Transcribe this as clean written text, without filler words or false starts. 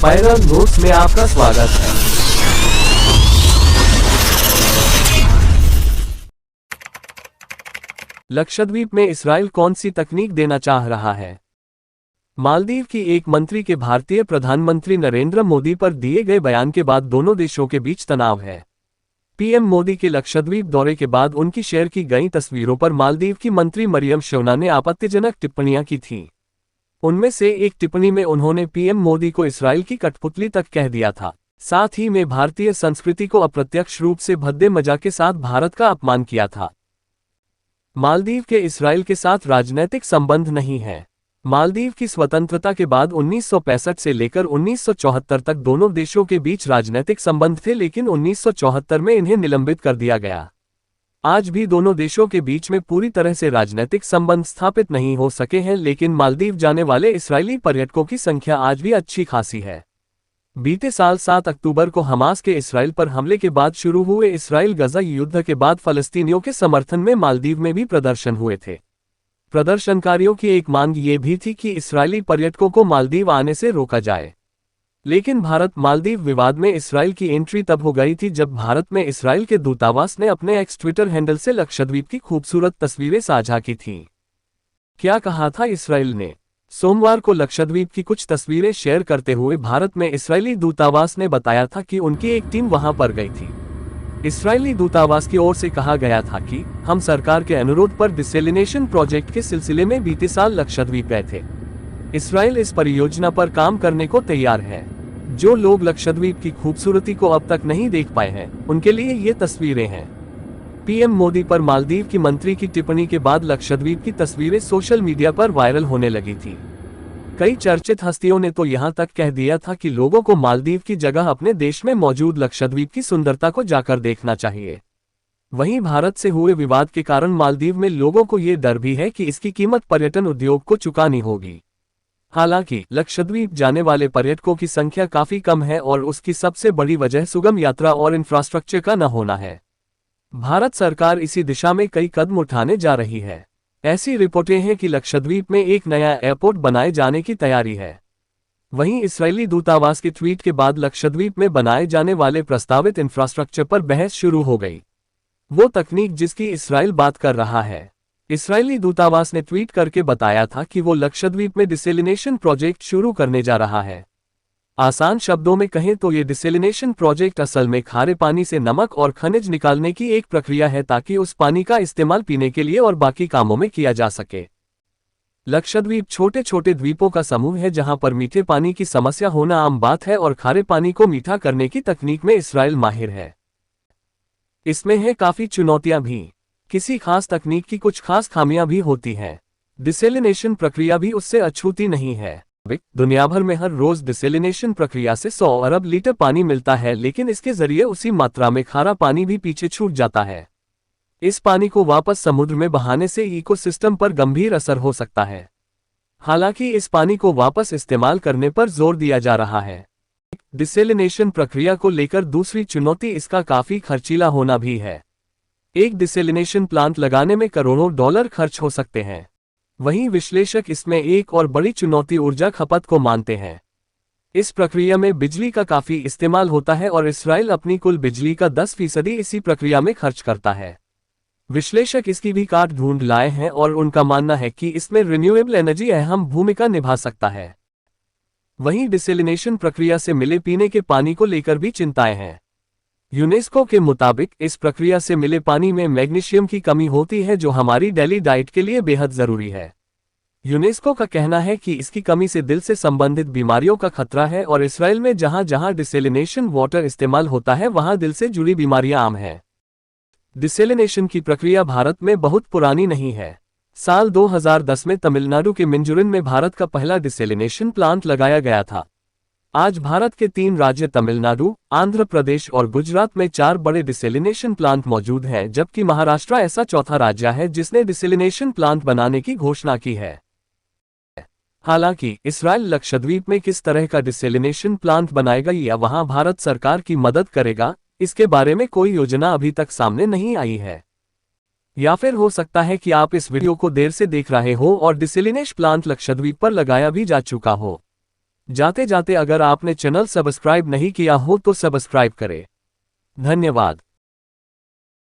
Spiral notes में आपका स्वागत है। लक्षद्वीप में इस्राइल कौन सी तकनीक देना चाह रहा है? मालदीव की एक मंत्री के भारतीय प्रधानमंत्री नरेंद्र मोदी पर दिए गए बयान के बाद दोनों देशों के बीच तनाव है। पीएम मोदी के लक्षद्वीप दौरे के बाद उनकी शेयर की गई तस्वीरों पर मालदीव की मंत्री मरियम शौना ने आपत्तिजनक टिप्पणियां की थीं। उनमें से एक टिप्पणी में उन्होंने पीएम मोदी को इस्राइल की कठपुतली तक कह दिया था। साथ ही में भारतीय संस्कृति को अप्रत्यक्ष रूप से भद्दे मजाक के साथ भारत का अपमान किया था। मालदीव के इस्राइल के साथ राजनैतिक संबंध नहीं है। मालदीव की स्वतंत्रता के बाद 1965 से लेकर 1974 तक दोनों देशों के बीच राजनैतिक संबंध थे, लेकिन 1974 में इन्हें निलंबित कर दिया गया। आज भी दोनों देशों के बीच में पूरी तरह से राजनीतिक संबंध स्थापित नहीं हो सके हैं, लेकिन मालदीव जाने वाले इस्राएली पर्यटकों की संख्या आज भी अच्छी खासी है। बीते साल 7 अक्टूबर को हमास के इस्राइल पर हमले के बाद शुरू हुए इस्राइल गजा युद्ध के बाद फलस्तीनियों के समर्थन में मालदीव में भी प्रदर्शन हुए थे। प्रदर्शनकारियों की एक मांग ये भी थी कि इस्राएली पर्यटकों को मालदीव आने से रोका जाए, लेकिन भारत मालदीव विवाद में इस्राइल की एंट्री तब हो गई थी जब भारत में इस्राइल के दूतावास ने अपने एक्स ट्विटर हैंडल से लक्षद्वीप की खूबसूरत तस्वीरें साझा की थीं। क्या कहा था इस्राइल ने? सोमवार को लक्षद्वीप की कुछ तस्वीरें शेयर करते हुए भारत में इस्राइली दूतावास ने बताया था कि उनकी एक टीम वहां पर गई थी। इस्राइली दूतावास की ओर से कहा गया था कि हम सरकार के अनुरोध पर डिसेलिनेशन प्रोजेक्ट के सिलसिले में बीते साल लक्षद्वीप गए थे। इस्राइल इस परियोजना पर काम करने को तैयार है। जो लोग लक्षद्वीप की खूबसूरती को अब तक नहीं देख पाए हैं, उनके लिए ये तस्वीरें हैं। पीएम मोदी पर मालदीव की मंत्री की टिप्पणी के बाद लक्षद्वीप की तस्वीरें सोशल मीडिया पर वायरल होने लगी थी। कई चर्चित हस्तियों ने तो यहां तक कह दिया था कि लोगों को मालदीव की जगह अपने देश में मौजूद लक्षद्वीप की सुंदरता को जाकर देखना चाहिए। वहीं भारत से हुए विवाद के कारण मालदीव में लोगों को ये डर भी है कि इसकी कीमत पर्यटन उद्योग को चुकानी होगी। हालांकि लक्षद्वीप जाने वाले पर्यटकों की संख्या काफी कम है और उसकी सबसे बड़ी वजह सुगम यात्रा और इंफ्रास्ट्रक्चर का न होना है। भारत सरकार इसी दिशा में कई कदम उठाने जा रही है। ऐसी रिपोर्टें हैं कि लक्षद्वीप में एक नया एयरपोर्ट बनाए जाने की तैयारी है। वहीं इस्राएली दूतावास के ट्वीट के बाद लक्षद्वीप में बनाए जाने वाले प्रस्तावित इंफ्रास्ट्रक्चर पर बहस शुरू हो गई। वो तकनीक जिसकी इस्राइल बात कर रहा है। इस्राएली दूतावास ने ट्वीट करके बताया था कि वो लक्षद्वीप में डिसेलिनेशन प्रोजेक्ट शुरू करने जा रहा है। आसान शब्दों में कहें तो ये डिसेलिनेशन प्रोजेक्ट असल में खारे पानी से नमक और खनिज निकालने की एक प्रक्रिया है, ताकि उस पानी का इस्तेमाल पीने के लिए और बाकी कामों में किया जा सके। लक्षद्वीप छोटे छोटे द्वीपों का समूह है जहां पर मीठे पानी की समस्या होना आम बात है और खारे पानी को मीठा करने की तकनीक में इस्राइल माहिर है। इसमें है काफी चुनौतियां भी। किसी खास तकनीक की कुछ खास खामियां भी होती हैं। डिसेलिनेशन प्रक्रिया भी उससे अछूती नहीं है। दुनिया भर में हर रोज डिसेलिनेशन प्रक्रिया से 100 अरब लीटर पानी मिलता है, लेकिन इसके जरिए उसी मात्रा में खारा पानी भी पीछे छूट जाता है। इस पानी को वापस समुद्र में बहाने से इकोसिस्टम पर गंभीर असर हो सकता है। हालांकि इस पानी को वापस इस्तेमाल करने पर जोर दिया जा रहा है। डिसेलिनेशन प्रक्रिया को लेकर दूसरी चुनौती इसका काफी खर्चीला होना भी है। एक डिसेलिनेशन प्लांट लगाने में करोड़ों डॉलर खर्च हो सकते हैं। वहीं विश्लेषक इसमें एक और बड़ी चुनौती ऊर्जा खपत को मानते हैं। इस प्रक्रिया में बिजली का काफी इस्तेमाल होता है और इस्राइल अपनी कुल बिजली का 10% इसी प्रक्रिया में खर्च करता है। विश्लेषक इसकी भी काट ढूंढ लाए हैं और उनका मानना है कि इसमें रिन्यूएबल एनर्जी अहम भूमिका निभा सकता है। वहीं डिसेलिनेशन प्रक्रिया से मिले पीने के पानी को लेकर भी चिंताएं हैं। यूनेस्को के मुताबिक इस प्रक्रिया से मिले पानी में मैग्नीशियम की कमी होती है, जो हमारी डेली डाइट के लिए बेहद जरूरी है। यूनेस्को का कहना है कि इसकी कमी से दिल से संबंधित बीमारियों का खतरा है और इस्राइल में जहां जहां डिसेलिनेशन वाटर इस्तेमाल होता है वहां दिल से जुड़ी बीमारियां आम हैं। डिसेलिनेशन की प्रक्रिया भारत में बहुत पुरानी नहीं है। साल 2010 में तमिलनाडु के मिंजुरिन में भारत का पहला डिसेलिनेशन प्लांट लगाया गया था। आज भारत के 3 राज्य तमिलनाडु, आंध्र प्रदेश और गुजरात में 4 बड़े डिसेलिनेशन प्लांट मौजूद हैं, जबकि महाराष्ट्र ऐसा चौथा राज्य है जिसने डिसेलिनेशन प्लांट बनाने की घोषणा की है। हालांकि इस्राइल लक्षद्वीप में किस तरह का डिसेलिनेशन प्लांट बनाएगा या वहां भारत सरकार की मदद करेगा, इसके बारे में कोई योजना अभी तक सामने नहीं आई है। या फिर हो सकता है कि आप इस वीडियो को देर से देख रहे हो और डिसेलिनेशन प्लांट लक्षद्वीप पर लगाया भी जा चुका हो। जाते जाते अगर आपने चैनल सब्सक्राइब नहीं किया हो तो सब्सक्राइब करें। धन्यवाद।